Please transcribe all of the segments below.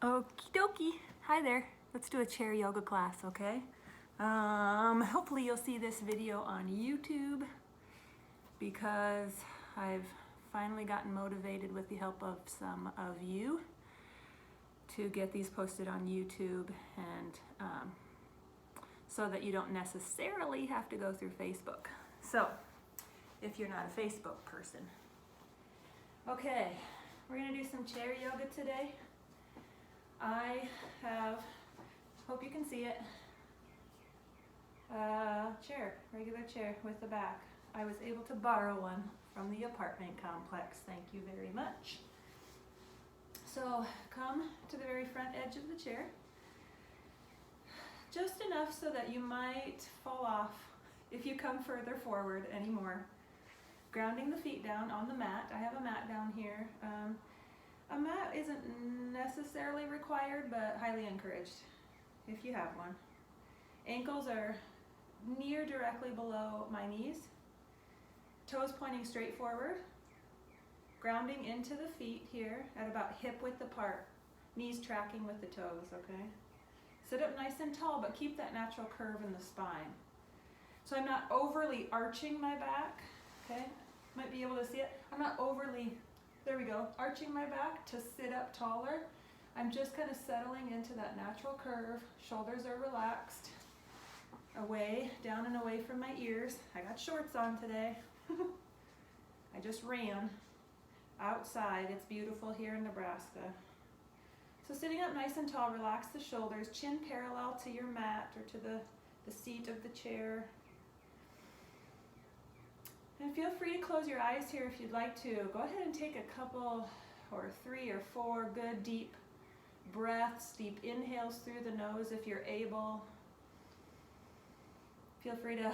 Okie dokie. Hi there. Let's do a chair yoga class, okay? Hopefully you'll see this video on YouTube because I've finally gotten motivated with the help of some of you to get these posted on YouTube and so that you don't necessarily have to go through Facebook. So, if you're not a Facebook person. Okay, we're gonna do some chair yoga today. I have, hope you can see it, chair, regular chair with the back. I was able to borrow one from the apartment complex. Thank you very much. So come to the very front edge of the chair, just enough so that you might fall off if you come further forward anymore. Grounding the feet down on the mat. I have a mat down here. A mat isn't necessarily required, but highly encouraged if you have one. Ankles are near directly below my knees. Toes pointing straight forward. Grounding into the feet here at about hip width apart. Knees tracking with the toes, okay? Sit up nice and tall, but keep that natural curve in the spine. So I'm not overly arching my back, okay? Might be able to see it. I'm not overly, there we go, arching my back to sit up taller. I'm just kind of settling into that natural curve. Shoulders are relaxed. Away, down and away from my ears. I got shorts on today. I just ran outside. It's beautiful here in Nebraska. So sitting up nice and tall, relax the shoulders, chin parallel to your mat or to the seat of the chair. And feel free to close your eyes here if you'd like to. Go ahead and take a couple or 3 or 4 good deep breaths, deep inhales through the nose if you're able. Feel free to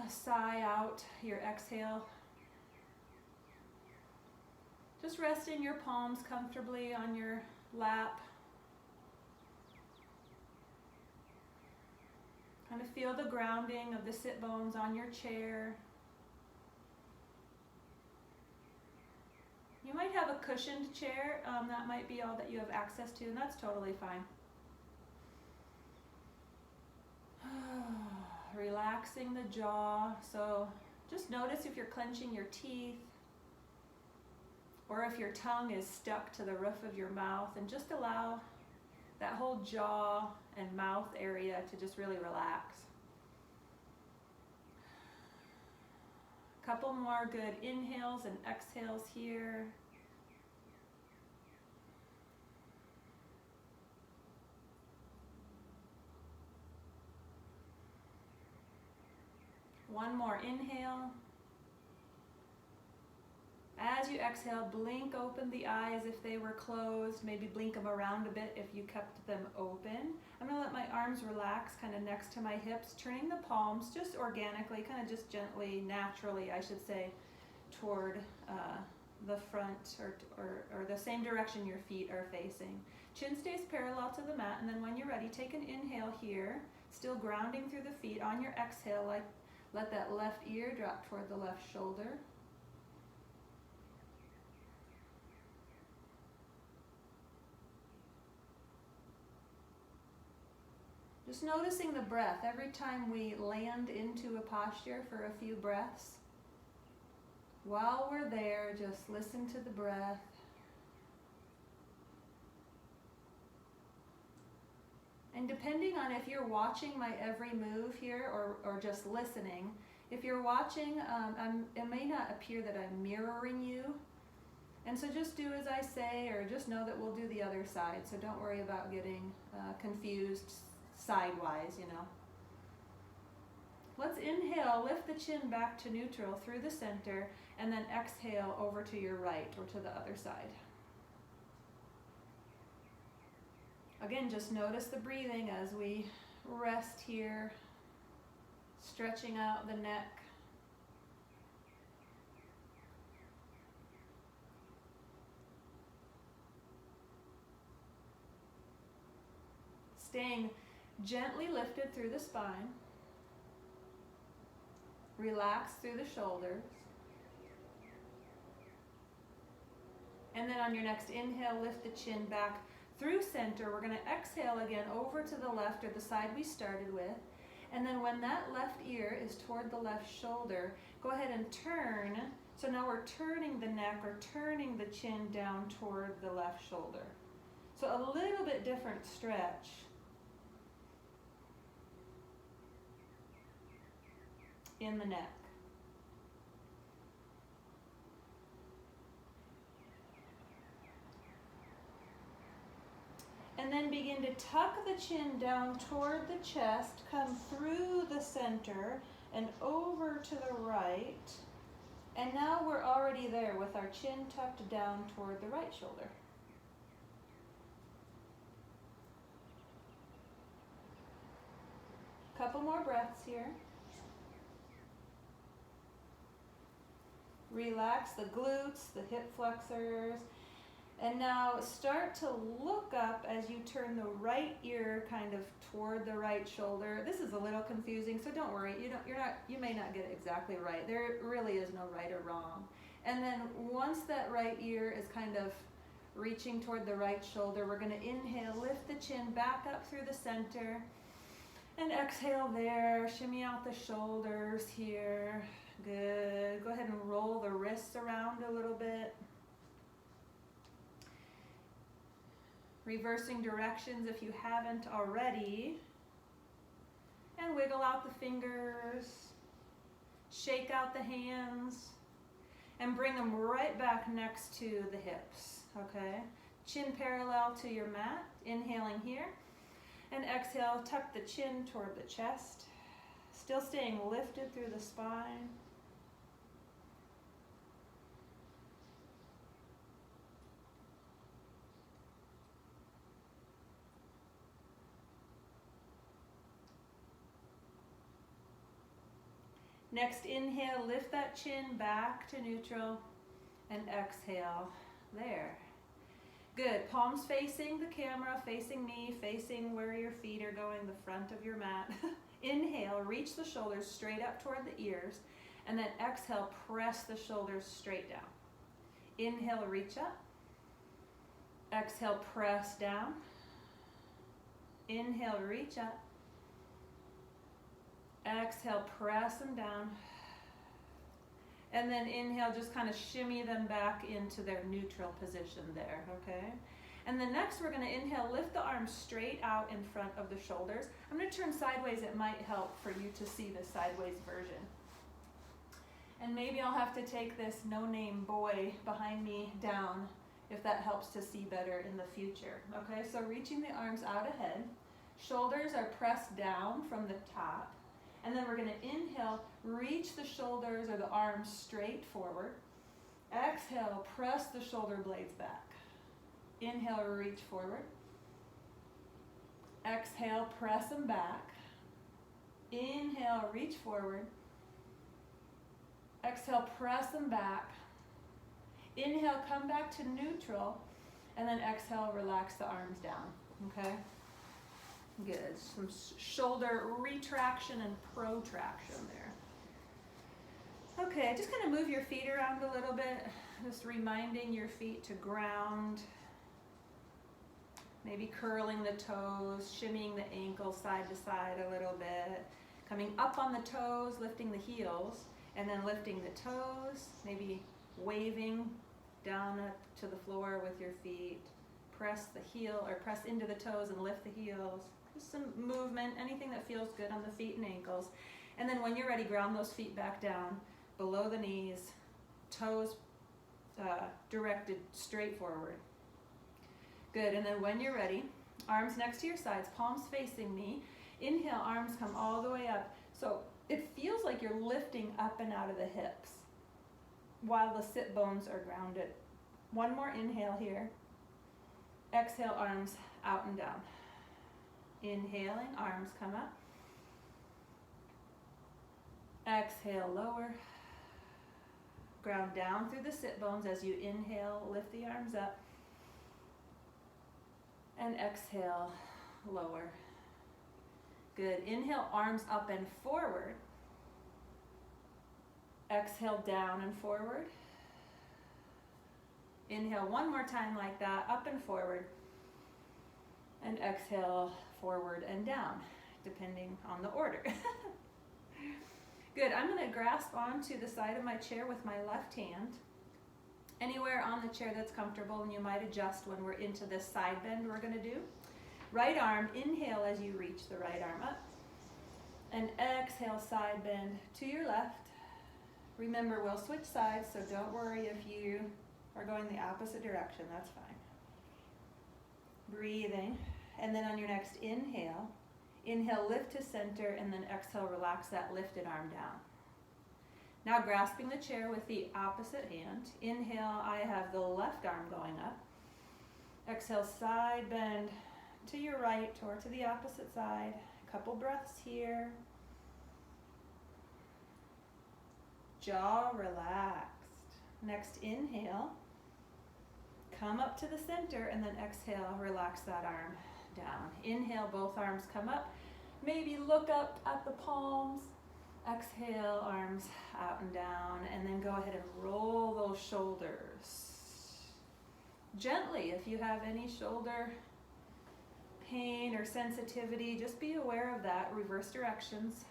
sigh out your exhale. Just resting your palms comfortably on your lap. Kind of feel the grounding of the sit bones on your chair. You might have a cushioned chair. That might be all that you have access to, and that's totally fine. Relaxing the jaw. So just notice if you're clenching your teeth or if your tongue is stuck to the roof of your mouth, and just allow that whole jaw and mouth area to just really relax. Couple more good inhales and exhales here. One more inhale. As you exhale, blink open the eyes if they were closed. Maybe blink them around a bit if you kept them open. I'm going to let my arms relax kind of next to my hips, turning the palms just organically, kind of just gently, naturally, I should say, toward the front or the same direction your feet are facing. Chin stays parallel to the mat, and then when you're ready, take an inhale here, still grounding through the feet. On your exhale, let that left ear drop toward the left shoulder. Just noticing the breath every time we land into a posture for a few breaths. While we're there, just listen to the breath. And depending on if you're watching my every move here or just listening, if you're watching, it may not appear that I'm mirroring you. And so just do as I say, or just know that we'll do the other side. So don't worry about getting confused sidewise, you know. Let's inhale, lift the chin back to neutral through the center, and then exhale over to your right or to the other side. Again, just notice the breathing as we rest here, stretching out the neck. Staying gently lifted through the spine. Relax through the shoulders. And then on your next inhale, lift the chin back through center. We're going to exhale again over to the left or the side we started with. And then when that left ear is toward the left shoulder, go ahead and turn. So now we're turning the neck or turning the chin down toward the left shoulder. So a little bit different stretch. In the neck. And then begin to tuck the chin down toward the chest, come through the center and over to the right. And now we're already there with our chin tucked down toward the right shoulder. Couple more breaths here. Relax the glutes, the hip flexors. And now start to look up as you turn the right ear kind of toward the right shoulder. This is a little confusing, so don't worry. You may not get it exactly right. There really is no right or wrong. And then once that right ear is kind of reaching toward the right shoulder, we're going to inhale, lift the chin back up through the center, and exhale there. Shimmy out the shoulders here. Good. Go ahead and roll the wrists around a little bit. Reversing directions if you haven't already. And wiggle out the fingers. Shake out the hands. And bring them right back next to the hips. Okay? Chin parallel to your mat. Inhaling here. And exhale, tuck the chin toward the chest. Still staying lifted through the spine. Next inhale, lift that chin back to neutral and exhale there. Good, palms facing the camera, facing me, facing where your feet are going, the front of your mat. Inhale, reach the shoulders straight up toward the ears, and then exhale, press the shoulders straight down. Inhale, reach up. Exhale, press down. Inhale, reach up. Exhale, press them down. And then inhale, just kind of shimmy them back into their neutral position there, okay? And then next we're going to inhale, lift the arms straight out in front of the shoulders. I'm going to turn sideways. It might help for you to see the sideways version. And maybe I'll have to take this no-name boy behind me down if that helps to see better in the future. Okay, so reaching the arms out ahead. Shoulders are pressed down from the top. And then we're going to inhale, reach the shoulders or the arms straight forward. Exhale, press the shoulder blades back. Inhale, reach forward. Exhale, press them back. Inhale, reach forward. Exhale, press them back. Inhale, come back to neutral. And then exhale, relax the arms down. Okay? Good. Some shoulder retraction and protraction there. Okay, just kind of move your feet around a little bit. Just reminding your feet to ground. Maybe curling the toes, shimmying the ankles side to side a little bit. Coming up on the toes, lifting the heels, and then lifting the toes. Maybe waving down to the floor with your feet. Press the heel, or press into the toes and lift the heels. Just some movement, anything that feels good on the feet and ankles. And then when you're ready, ground those feet back down, below the knees, toes directed straight forward. Good, and then when you're ready, arms next to your sides, palms facing me. Inhale, arms come all the way up. So it feels like you're lifting up and out of the hips while the sit bones are grounded. One more inhale here. Exhale, arms out and down. Inhaling, arms come up. Exhale, lower. Ground down through the sit bones as you inhale, lift the arms up. And exhale, lower. Good. Inhale, arms up and forward. Exhale, down and forward. Inhale one more time like that, up and forward. And exhale forward and down, depending on the order. Good, I'm gonna grasp onto the side of my chair with my left hand, anywhere on the chair that's comfortable, and you might adjust when we're into this side bend we're gonna do. Right arm, inhale as you reach the right arm up, and exhale, side bend to your left. Remember, we'll switch sides, so don't worry if you are going the opposite direction, that's fine. Breathing, and then on your next inhale, lift to center, and then exhale, relax that lifted arm down. Now grasping the chair with the opposite hand. Inhale, I have the left arm going up. Exhale, side bend to your right or to the opposite side. Couple breaths here. Jaw relaxed. Next inhale, come up to the center, and then exhale, relax that arm down. Inhale, both arms come up. Maybe look up at the palms. Exhale, arms out and down, and then go ahead and roll those shoulders. Gently, if you have any shoulder pain or sensitivity, just be aware of that. Reverse directions.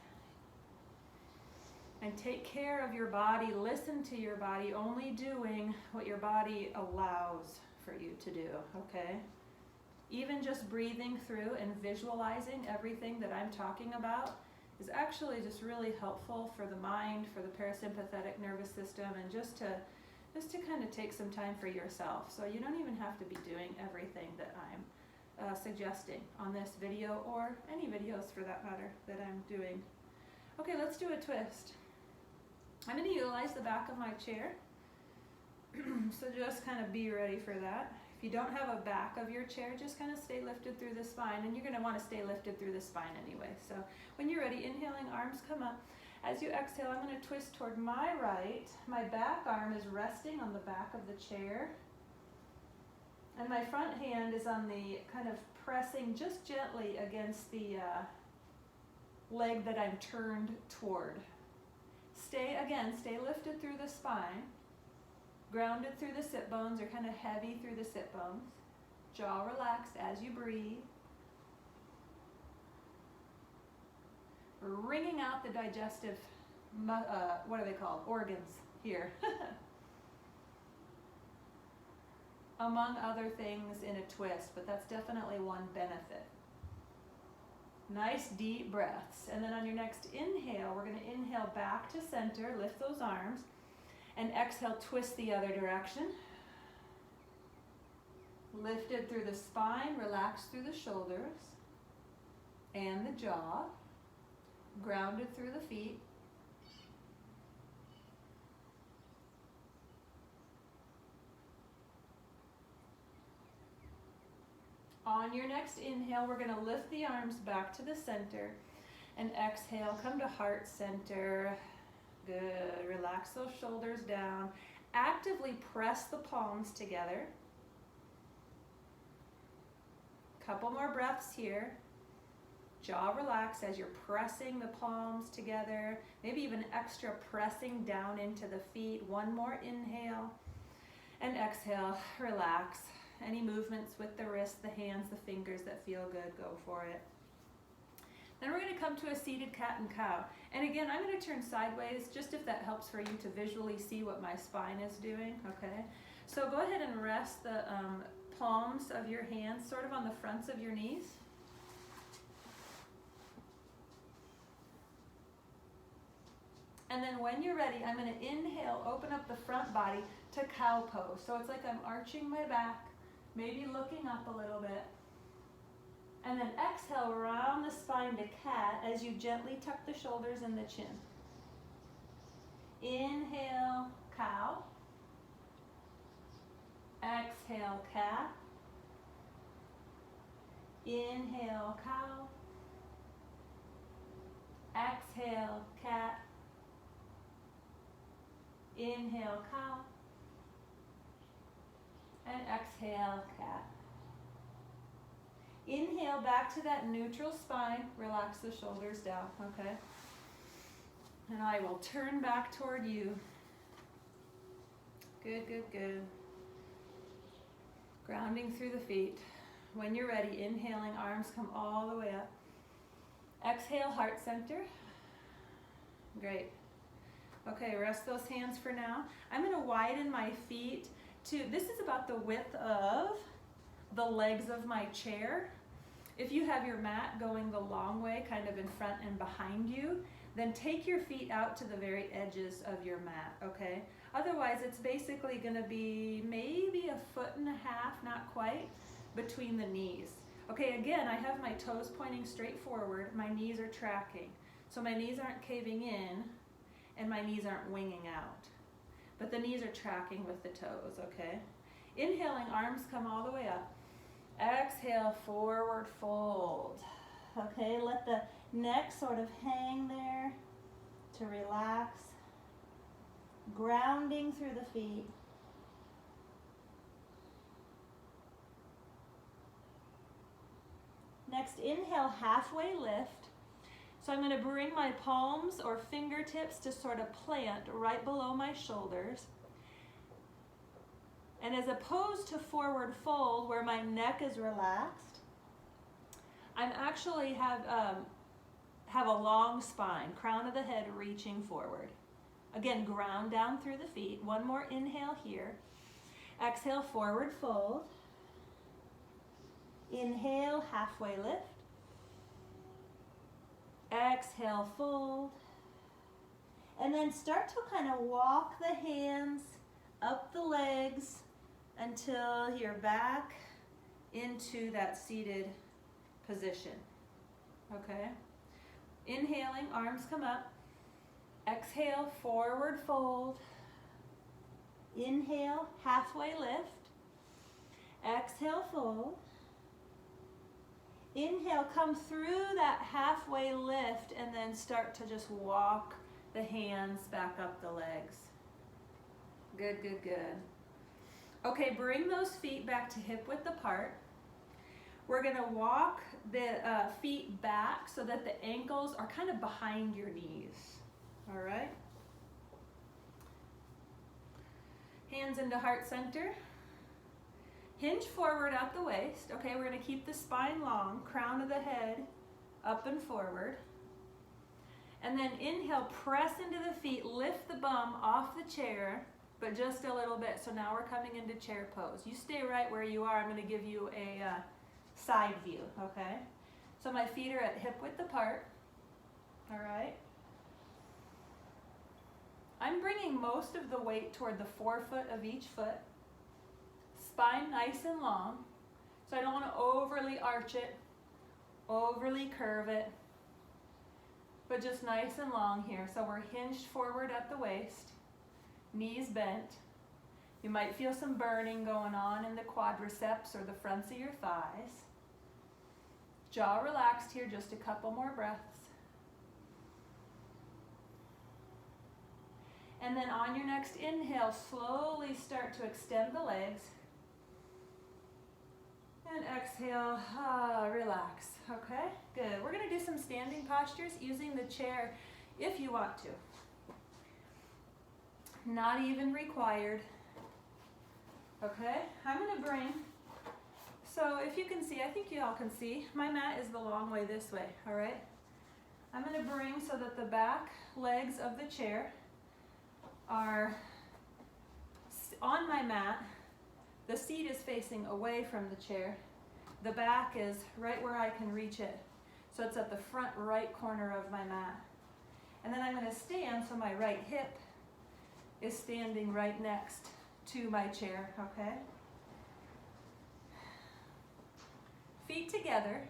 And take care of your body. Listen to your body, only doing what your body allows for you to do, okay? Even just breathing through and visualizing everything that I'm talking about is actually just really helpful for the mind, for the parasympathetic nervous system, and just to kind of take some time for yourself. So you don't even have to be doing everything that I'm suggesting on this video, or any videos for that matter that I'm doing. Okay, let's do a twist. I'm going to utilize the back of my chair, so just kind of be ready for that. If you don't have a back of your chair, just kind of stay lifted through the spine, and you're going to want to stay lifted through the spine anyway. So when you're ready, inhaling, arms come up. As you exhale, I'm going to twist toward my right. My back arm is resting on the back of the chair, and my front hand is on the kind of pressing just gently against the leg that I'm turned toward. Stay lifted through the spine. Grounded through the sit bones, or kind of heavy through the sit bones. Jaw relaxed as you breathe. Wringing out the digestive, what are they called? Organs here. Among other things in a twist, but that's definitely one benefit. Nice deep breaths. And then on your next inhale, we're going to inhale back to center, lift those arms. And exhale, twist the other direction. Lifted through the spine, relax through the shoulders and the jaw. Grounded through the feet. On your next inhale, we're going to lift the arms back to the center. And exhale, come to heart center. Good. Relax those shoulders down. Actively press the palms together. Couple more breaths here. Jaw relaxed as you're pressing the palms together. Maybe even extra pressing down into the feet. One more inhale. And exhale, relax. Any movements with the wrists, the hands, the fingers that feel good, go for it. Then we're going to come to a seated cat and cow. And again, I'm going to turn sideways just if that helps for you to visually see what my spine is doing, okay? So go ahead and rest the palms of your hands sort of on the fronts of your knees. And then when you're ready, I'm going to inhale, open up the front body to cow pose. So it's like I'm arching my back, maybe looking up a little bit. And then exhale, round the spine to cat as you gently tuck the shoulders and the chin. Inhale, cow. Exhale, cat. Inhale, cow. Exhale, cat. Inhale, cow. And exhale, cat. Inhale back to that neutral spine. Relax the shoulders down, okay? And I will turn back toward you. Good, good, good. Grounding through the feet. When you're ready, inhaling, arms come all the way up. Exhale, heart center. Great. Okay, rest those hands for now. I'm going to widen my feet to, this is about the width of the legs of my chair. If you have your mat going the long way, kind of in front and behind you, then take your feet out to the very edges of your mat, okay? Otherwise, it's basically going to be maybe 1.5 feet, not quite, between the knees. Okay, again, I have my toes pointing straight forward. My knees are tracking. So my knees aren't caving in and my knees aren't winging out. But the knees are tracking with the toes, okay? Inhaling, arms come all the way up. Exhale, forward fold. Okay, let the neck sort of hang there to relax. Grounding through the feet. Next, inhale, halfway lift. So I'm going to bring my palms or fingertips to sort of plant right below my shoulders. And as opposed to forward fold, where my neck is relaxed, I'm actually have a long spine, crown of the head reaching forward. Again, ground down through the feet. One more inhale here. Exhale, forward fold. Inhale, halfway lift. Exhale, fold. And then start to kind of walk the hands up the legs until you're back into that seated position. Okay? Inhaling, arms come up. Exhale, forward fold. Inhale, halfway lift. Exhale, fold. Inhale, come through that halfway lift and then start to just walk the hands back up the legs. Good, good, good. Okay, bring those feet back to hip width apart. We're going to walk the feet back so that the ankles are kind of behind your knees. All right? Hands into heart center. Hinge forward at the waist. Okay, we're going to keep the spine long, crown of the head up and forward. And then inhale, press into the feet, lift the bum off the chair, but just a little bit. So now we're coming into chair pose. You stay right where you are. I'm going to give you a side view, okay? So my feet are at hip width apart, all right? I'm bringing most of the weight toward the forefoot of each foot. Spine nice and long, so I don't want to overly arch it, overly curve it, but just nice and long here. So we're hinged forward at the waist, knees bent. You might feel some burning going on in the quadriceps or the fronts of your thighs. Jaw relaxed here, just a couple more breaths. And then on your next inhale, slowly start to extend the legs. And exhale, relax, okay? Good. We're going to do some standing postures using the chair if you want to. Not even required. Okay, I'm going to bring, so if you can see, I think you all can see, my mat is the long way this way, all right? I'm going to bring so that the back legs of the chair are on my mat. The seat is facing away from the chair. The back is right where I can reach it. So it's at the front right corner of my mat. And then I'm going to stand so my right hip is standing right next to my chair, okay? Feet together.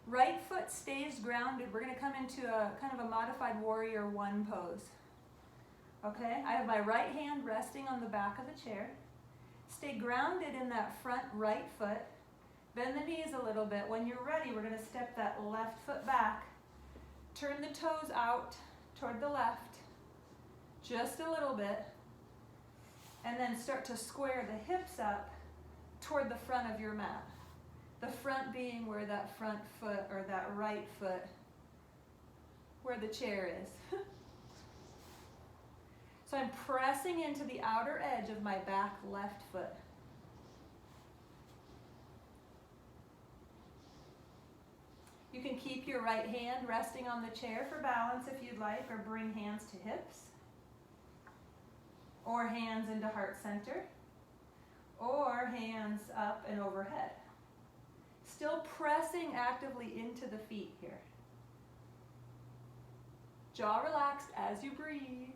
Right foot stays grounded. We're going to come into a kind of a modified warrior one pose. Okay, I have my right hand resting on the back of the chair. Stay grounded in that front right foot. Bend the knees a little bit. When you're ready, we're going to step that left foot back. Turn the toes out toward the left, just a little bit. And then start to square the hips up toward the front of your mat. The front being where that front foot or that right foot, where the chair is. So I'm pressing into the outer edge of my back left foot. You can keep your right hand resting on the chair for balance if you'd like, or bring hands to hips, or hands into heart center, or hands up and overhead. Still pressing actively into the feet here. Jaw relaxed as you breathe.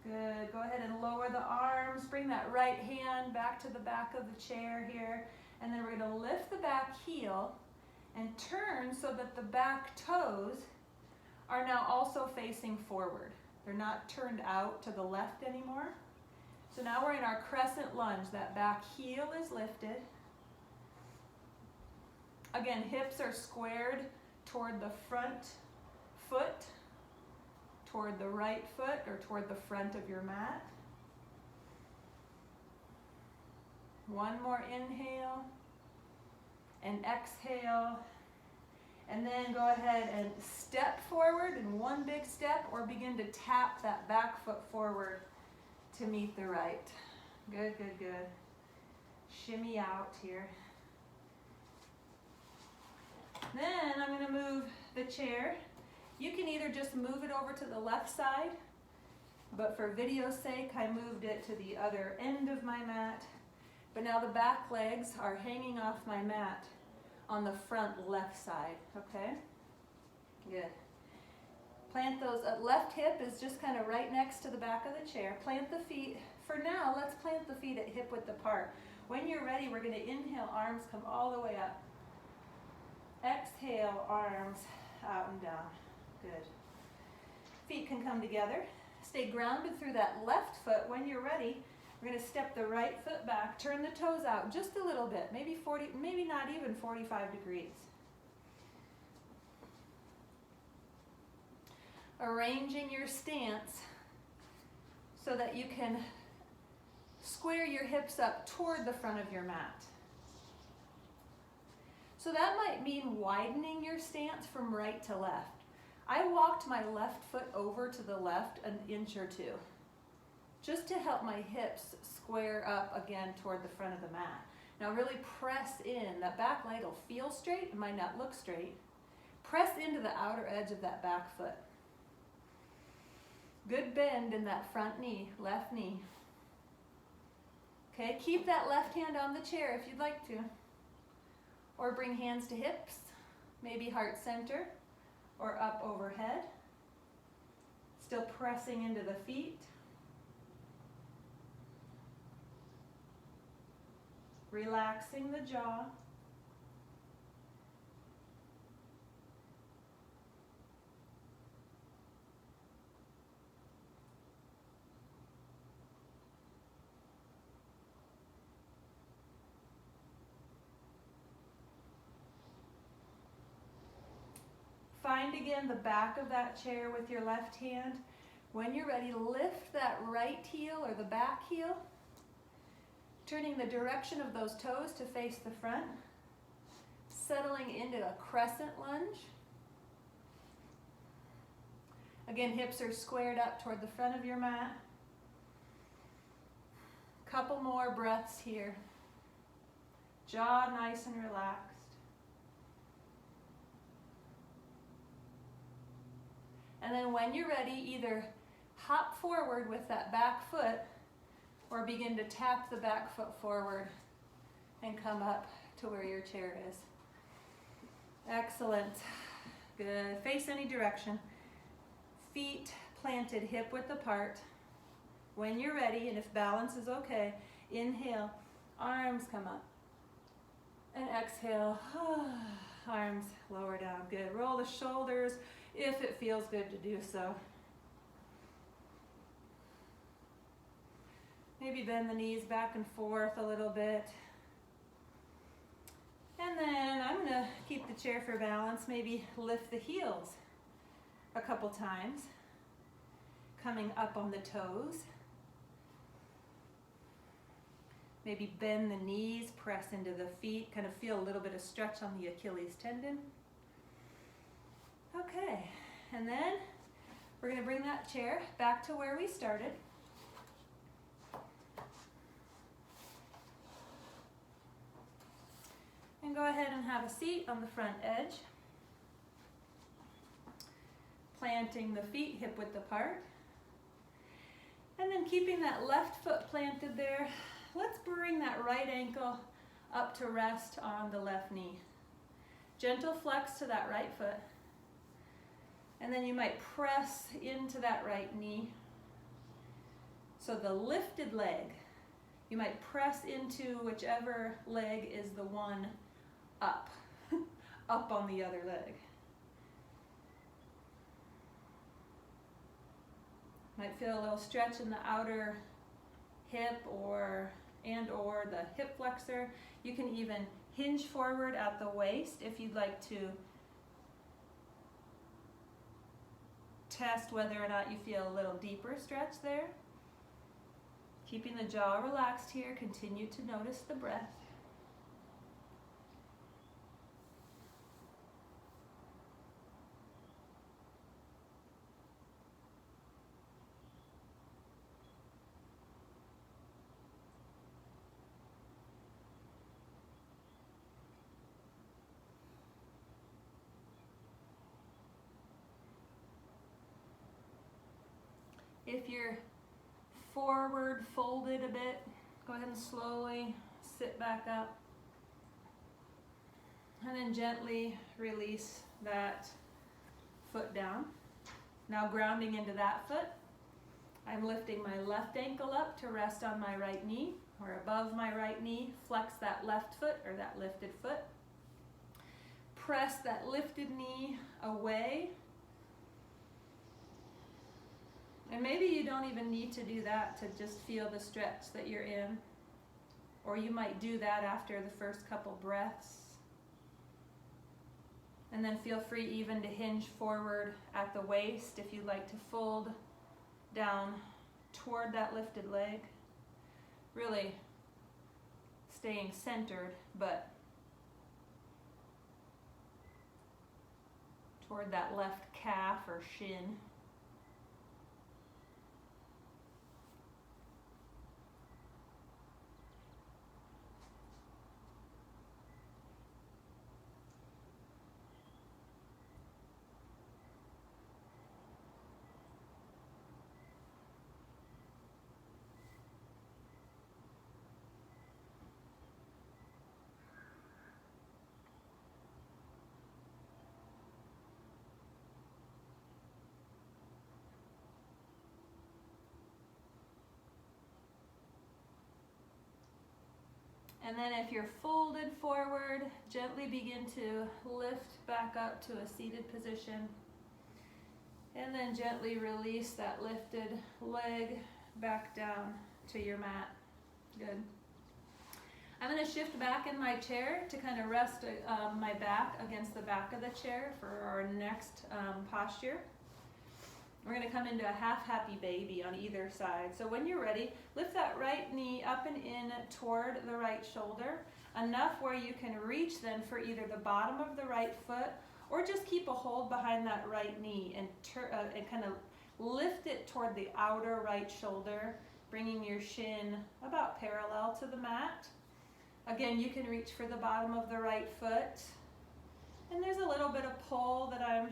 Good. Go ahead and lower the arms. Bring that right hand back to the back of the chair here. And then we're going to lift the back heel and turn so that the back toes are now also facing forward. They're not turned out to the left anymore. So now we're in our crescent lunge. That back heel is lifted. Again, hips are squared toward the front foot, toward the right foot, or toward the front of your mat. One more inhale and exhale. And then go ahead and step forward in one big step, or begin to tap that back foot forward to meet the right. Good, good, good. Shimmy out here. Then I'm going to move the chair. You can either just move it over to the left side, but for video's sake, I moved it to the other end of my mat. But now the back legs are hanging off my mat on the front left side, okay? Good. Plant those, left hip is just kind of right next to the back of the chair. Plant the feet. For now, let's plant the feet at hip width apart. When you're ready, we're going to inhale, arms come all the way up. Exhale, arms out and down. Good. Feet can come together. Stay grounded through that left foot. When you're ready, we're going to step the right foot back, turn the toes out just a little bit, maybe 40, maybe not even 45 degrees. Arranging your stance so that you can square your hips up toward the front of your mat. So that might mean widening your stance from right to left. I walked my left foot over to the left an inch or two, just to help my hips square up again toward the front of the mat. Now really press in. That back leg will feel straight, it might not look straight. Press into the outer edge of that back foot. Good bend in that front knee, left knee. Okay, keep that left hand on the chair if you'd like to. Or bring hands to hips, maybe heart center, or up overhead. Still pressing into the feet. Relaxing the jaw. Find again the back of that chair with your left hand. When you're ready, lift that right heel or the back heel, turning the direction of those toes to face the front, settling into a crescent lunge. Again, hips are squared up toward the front of your mat. Couple more breaths here. Jaw nice and relaxed. And then when you're ready, either hop forward with that back foot or begin to tap the back foot forward and come up to where your chair is. Excellent. Good. Face any direction. Feet planted hip width apart. When you're ready, and if balance is okay, inhale, arms come up. And exhale, arms lower down. Good. Roll the shoulders if it feels good to do so. Maybe bend the knees back and forth a little bit. And then I'm going to keep the chair for balance. Maybe lift the heels a couple times, coming up on the toes. Maybe bend the knees, press into the feet, kind of feel a little bit of stretch on the Achilles tendon. Okay, and then We're going to bring that chair back to where we started. And go ahead and have a seat on the front edge. Planting the feet hip width apart. And then keeping that left foot planted there, let's bring that right ankle up to rest on the left knee. Gentle flex to that right foot. And then you might press into that right knee. So the lifted leg, you might press into whichever leg is the one up, up on the other leg. Might feel a little stretch in the outer hip or the hip flexor. You can even hinge forward at the waist if you'd like to test whether or not you feel a little deeper stretch there. Keeping the jaw relaxed here, continue to notice the breath. If you're forward folded a bit, go ahead and slowly sit back up. And then gently release that foot down. Now grounding into that foot, I'm lifting my left ankle up to rest on my right knee, or above my right knee, flex that left foot or that lifted foot. Press that lifted knee away. And maybe you don't even need to do that to just feel the stretch that you're in. Or you might do that after the first couple breaths. And then feel free even to hinge forward at the waist if you'd like to fold down toward that lifted leg. Really staying centered, but toward that left calf or shin. And then if you're folded forward, gently begin to lift back up to a seated position. And then gently release that lifted leg back down to your mat. Good. I'm going to shift back in my chair to kind of rest my back against the back of the chair for our next posture. We're going to come into a half happy baby on either side. So when you're ready, lift that right knee up and in toward the right shoulder, enough where you can reach then for either the bottom of the right foot or just keep a hold behind that right knee and kind of lift it toward the outer right shoulder, bringing your shin about parallel to the mat. Again, you can reach for the bottom of the right foot. And there's a little bit of pull that I'm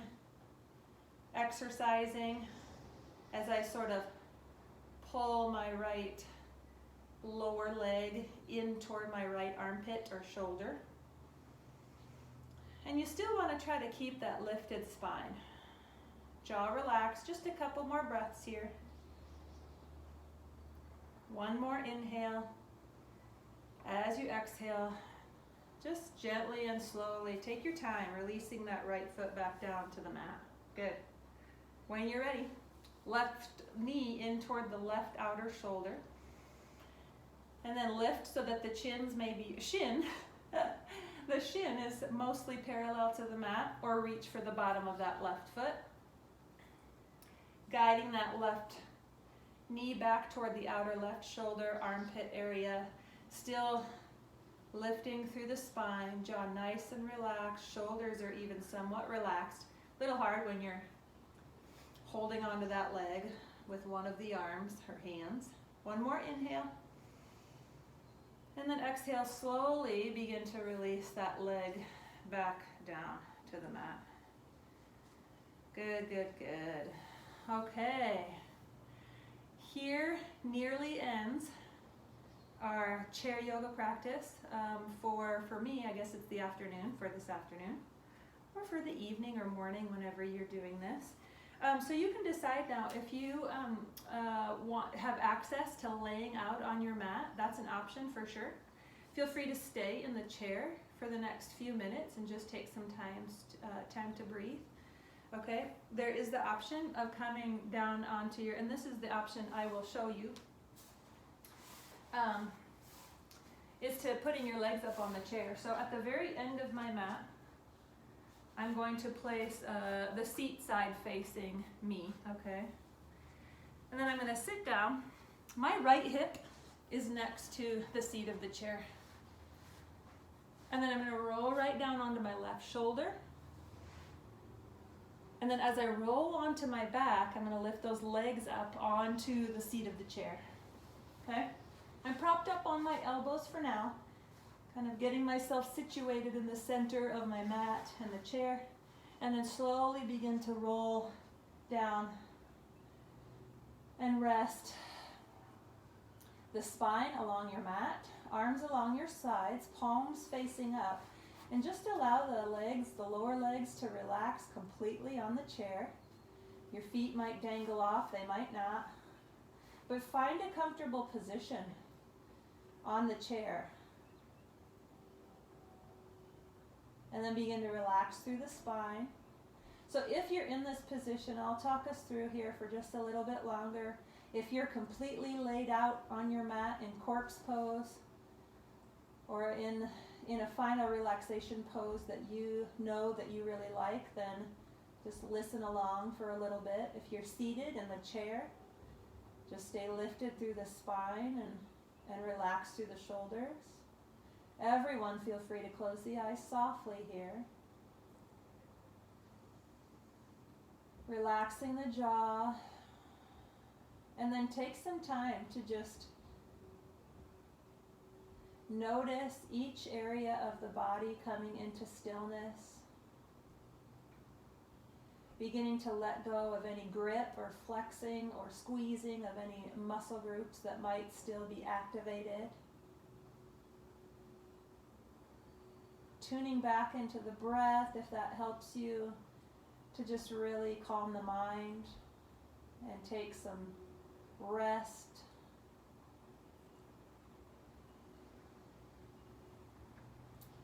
exercising as I sort of pull my right lower leg in toward my right armpit or shoulder. And you still want to try to keep that lifted spine. Jaw relaxed, just a couple more breaths here. One more inhale. As you exhale, just gently and slowly take your time releasing that right foot back down to the mat. Good. When you're ready, left knee in toward the left outer shoulder. And then lift so that the the shin is mostly parallel to the mat, or reach for the bottom of that left foot. Guiding that left knee back toward the outer left shoulder, armpit area. Still lifting through the spine, jaw nice and relaxed, shoulders are even somewhat relaxed. A little hard when you're holding onto that leg with one of the arms, her hands. One more inhale. And then exhale, slowly begin to release that leg back down to the mat. Good, good, good. Okay. Here nearly ends our chair yoga practice. For me, I guess it's the afternoon, for this afternoon, or for the evening or morning, whenever you're doing this. So you can decide now if you have access to laying out on your mat. That's an option for sure. Feel free to stay in the chair for the next few minutes and just take some time to breathe. Okay, there is the option of coming down onto your, and this is the option I will show you, is to putting your legs up on the chair. So at the very end of my mat, I'm going to place the seat side facing me, okay? And then I'm going to sit down. My right hip is next to the seat of the chair. And then I'm going to roll right down onto my left shoulder. And then as I roll onto my back, I'm going to lift those legs up onto the seat of the chair, okay? I'm propped up on my elbows for now, kind of getting myself situated in the center of my mat and the chair, and then slowly begin to roll down and rest the spine along your mat, arms along your sides, palms facing up, and just allow the legs, the lower legs, to relax completely on the chair. Your feet might dangle off, they might not, but find a comfortable position on the chair. And then begin to relax through the spine. So if you're in this position, I'll talk us through here for just a little bit longer. If you're completely laid out on your mat in corpse pose, or in a final relaxation pose that you know that you really like, then just listen along for a little bit. If you're seated in the chair, just stay lifted through the spine and relax through the shoulders. Everyone feel free to close the eyes softly here. Relaxing the jaw. And then take some time to just notice each area of the body coming into stillness. Beginning to let go of any grip or flexing or squeezing of any muscle groups that might still be activated. Tuning back into the breath, if that helps you to just really calm the mind and take some rest.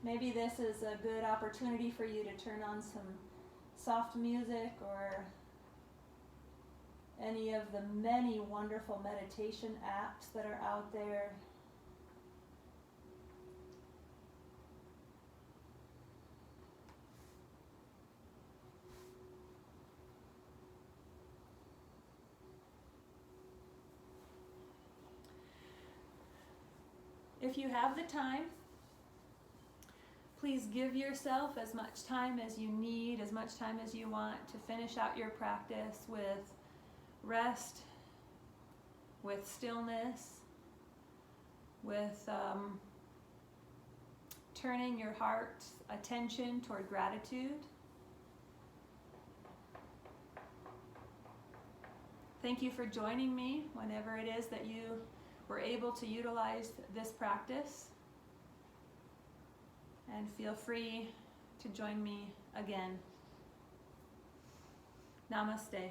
Maybe this is a good opportunity for you to turn on some soft music or any of the many wonderful meditation apps that are out there. If you have the time, please give yourself as much time as you need, as much time as you want to finish out your practice with rest, with stillness, with turning your heart's attention toward gratitude. Thank you for joining me whenever it is that you were able to utilize this practice. And feel free to join me again. Namaste.